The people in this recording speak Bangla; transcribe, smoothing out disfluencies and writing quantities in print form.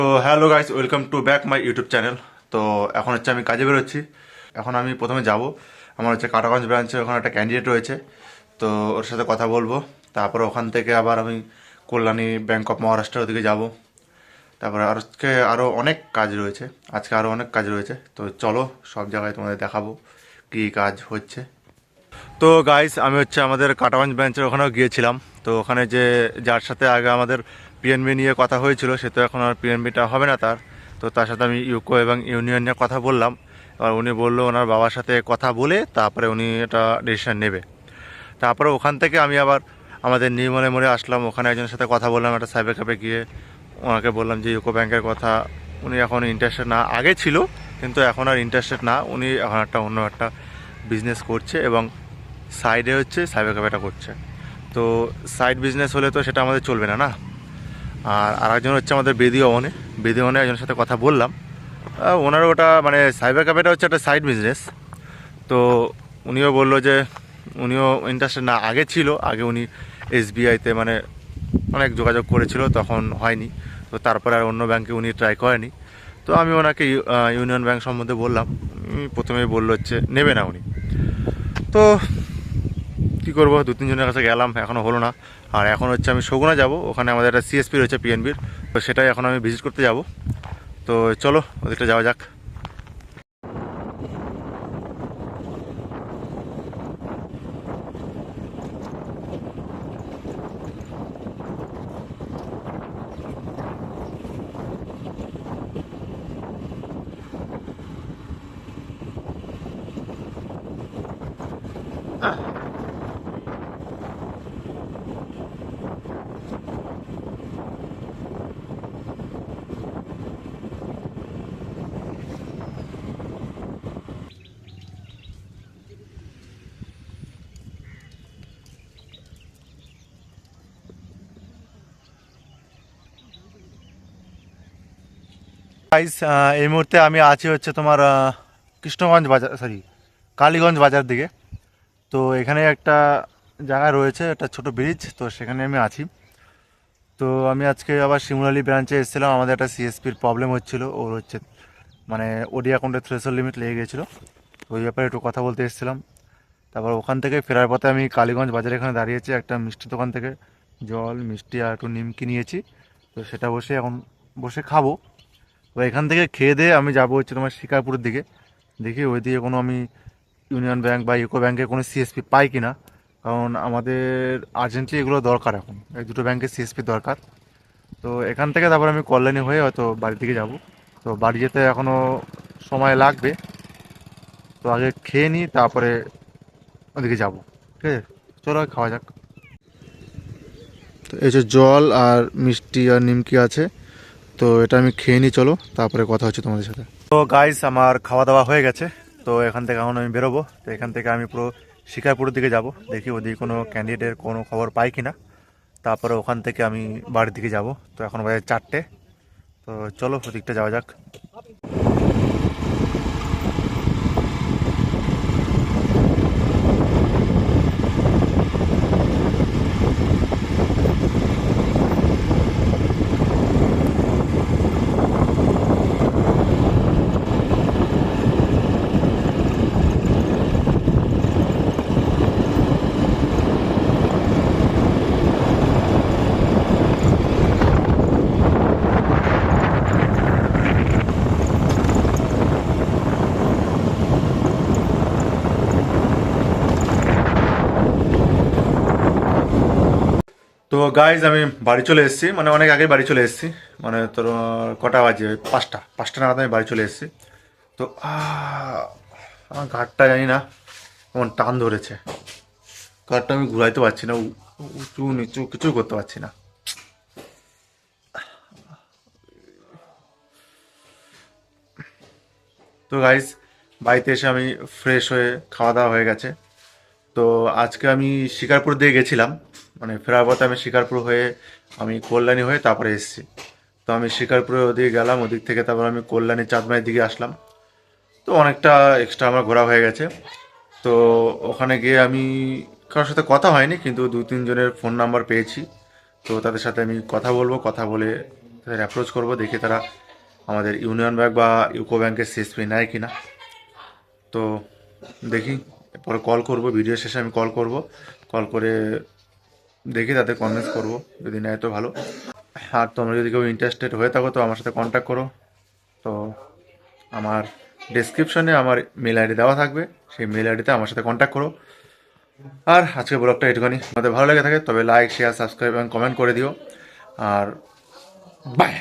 তো hello guys, welcome to back my YouTube channel. তো এখন হচ্ছে আমি কাজে বেরোচ্ছি। এখন আমি প্রথমে যাব, আমার হচ্ছে কাটাগঞ্জ ব্রাঞ্চে ওখানে একটা ক্যান্ডিডেট রয়েছে। তো ওর সাথে কথা বলবো। তারপরে ওখান থেকে আবার আমি কল্যাণী ব্যাংক অফ মহারাষ্ট্রের ওদিকে যাব। তারপরে আজকে আরও অনেক কাজ রয়েছে, তো চলো সব জায়গায় তোমাদের দেখাবো কী কাজ হচ্ছে। তো গাইস, আমি হচ্ছে আমাদের কাটাগঞ্জ ব্রাঞ্চের ওখানেও গিয়েছিলাম। তো ওখানে যে যার সাথে আগে আমাদের পিএনবি নিয়ে কথা হয়েছিল, সে তো এখন আর পিএনবিটা হবে না তার। তো তার সাথে আমি ইউকো এবং ইউনিয়ন নিয়ে কথা বললাম। এবার উনি বললো ওনার বাবার সাথে কথা বলে তারপরে উনি এটা ডিসিশন নেবে। তারপরে ওখান থেকে আমি আবার আমাদের নির্মলে মোড়ে আসলাম। ওখানে একজনের সাথে কথা বললাম একটা সাইবার ক্যাফে গিয়ে। ওনাকে বললাম যে ইউকো ব্যাংকের কথা। উনি এখন ইন্টারেস্টেড না, আগে ছিল কিন্তু এখন আর ইন্টারেস্টেড না। উনি এখন অন্য একটা বিজনেস করছে এবং সাইডে হচ্ছে সাইবার ক্যাফেটা করছে। তো সাইড বিজনেস হলে তো সেটা আমাদের চলবে না না। আর আরেকজন হচ্ছে আমাদের বেদিওয়ানে একজনের সাথে কথা বললাম। ওনার ওটা মানে সাইবার ক্যাফেটা হচ্ছে একটা সাইড বিজনেস। তো উনিও বললো যে উনিও ইন্টারেস্টেড না, আগে ছিল, আগে উনি এসবিআইতে মানে অনেক যোগাযোগ করেছিল, তখন হয়নি। তো তারপরে আর অন্য ব্যাংকে উনি ট্রাই করেনি। তো আমি ওনাকে ইউনিয়ন ব্যাংক সম্বন্ধে বললাম। প্রথমেই বললো হচ্ছে নেবে না উনি। তো কী করবো, দু তিনজনের কাছে গেলাম, এখনও হলো না। আর এখন হচ্ছে আমি সগুনা যাব, ওখানে আমাদের একটা সিএসপি রয়েছে পিএনবির। তো সেটাই এখন আমি ভিজিট করতে যাব। তো চলো ওদিকটা যাওয়া যাক। গাইস, এই মুহূর্তে আমি আছি হচ্ছে তোমার কৃষ্ণগঞ্জ বাজার, সরি কালীগঞ্জ বাজার দিকে। তো এখানে একটা জায়গা রয়েছে, একটা ছোট ব্রিজ, তো সেখানে আমি আছি। তো আমি আজকে আবার শিমুরালি ব্রাঞ্চে এসেছিলাম। আমাদের একটা সিএসপির প্রবলেম হচ্ছিল, ওর হচ্ছে মানে ওডি অ্যাকাউন্টের থ্রেশহোল্ড লিমিট লেগে গেছিলো। তো ওই ব্যাপারে একটু কথা বলতে এসেছিলাম। তারপর ওখান থেকে ফেরার পথে আমি কালীগঞ্জ বাজারে এখানে দাঁড়িয়েছি, একটা মিষ্টি দোকান থেকে জল মিষ্টি আর একটু নিমকি নিয়েছি। তো সেটা এখন বসে খাবো। তো এখান থেকে খেয়ে দিয়ে আমি যাবো হচ্ছে তোমার শিকারপুরের দিকে। দেখি ওই দিকে কোনো আমি ইউনিয়ন ব্যাংক বা ইউকো ব্যাংকে কোনো সিএসপি পাই কি না। কারণ আমাদের আর্জেন্টলি এগুলো দরকার, এখন এই দুটো ব্যাংকের সিএসপি দরকার। তো এখান থেকে তারপর আমি কল্যাণী হয়ে হয়তো বাড়ির দিকে যাব। তো বাড়ি যেতে এখনও সময় লাগবে। তো আগে খেয়ে নিই, তারপরে ওদিকে যাবো। ঠিক আছে, চলো খাওয়া যাক। তো এই যে জল আর মিষ্টি আর নিমকি আছে, তো এটা আমি খেয়ে নিই, চলো তারপরে কথা হচ্ছে তোমাদের সাথে। তো গাইস, আমার খাওয়া দাওয়া হয়ে গেছে। তো এখান থেকে এখন আমি বেরোবো। তো এখান থেকে আমি পুরো শিকারপুরের দিকে যাব, দেখি ওদিকে কোনো ক্যান্ডিডেটের কোনো খবর পাই কিনা। তারপরে ওখান থেকে আমি বাড়ির দিকে যাব। তো এখন বাজে 4টে। তো চলো ওদিকটা যাওয়া যাক। তো গাইজ, আমি বাড়ি চলে এসেছি, মানে অনেক আগেই বাড়ি চলে এসেছি। মানে তোর কটা বাজে, 5টা নাগাদ আমি বাড়ি চলে এসেছি। তো আমার ঘাটটা জানি না কেমন টান ধরেছে। ঘাটটা আমি ঘুরাইতে পারছি না, উঁচু নিচু কিছু করতে পারছি না। তো গাইজ, বাড়িতে এসে আমি ফ্রেশ হয়ে খাওয়া দাওয়া হয়ে গেছে। তো আজকে আমি শিকারপুর দিয়ে গেছিলাম, মানে ফেরার পথে আমি শিকারপুর হয়ে আমি কল্যাণী হয়ে তারপরে এসেছি। তো আমি শিকারপুরে ওদিকে গেলাম, ওদিক থেকে তারপর আমি কল্যাণী চাঁদমাইয়ের দিকে আসলাম। তো অনেকটা এক্সট্রা আমার ঘোরা হয়ে গেছে। তো ওখানে গিয়ে আমি কারোর সাথে কথা হয়নি, কিন্তু দু তিনজনের ফোন নাম্বার পেয়েছি। তো তাদের সাথে আমি কথা বলবো, কথা বলে তাদের অ্যাপ্রোচ করবো, দেখি তারা আমাদের ইউনিয়ন ব্যাংক বা ইউকো ব্যাংকের সিএসপি নেয় কি না। তো দেখি, পরে কল করব, ভিডিও শেষে আমি কল করব, কল করে দেখি তাদের কনভিন্স করব, যদি নেয় তো ভালো। আর তোমরা যদি কেউ ইন্টারেস্টেড হয়ে থাকো তো আমার সাথে কন্ট্যাক্ট করো। তো আমার ডেসক্রিপশনে আমার মেল আইডি দেওয়া থাকবে, সেই মেল আইডিতে আমার সাথে কন্ট্যাক্ট করো। আর আজকে ব্লগটা এটুখানি, আমাদের ভালো লেগে থাকে তবে লাইক শেয়ার সাবস্ক্রাইব এবং কমেন্ট করে দিও। আর বাই।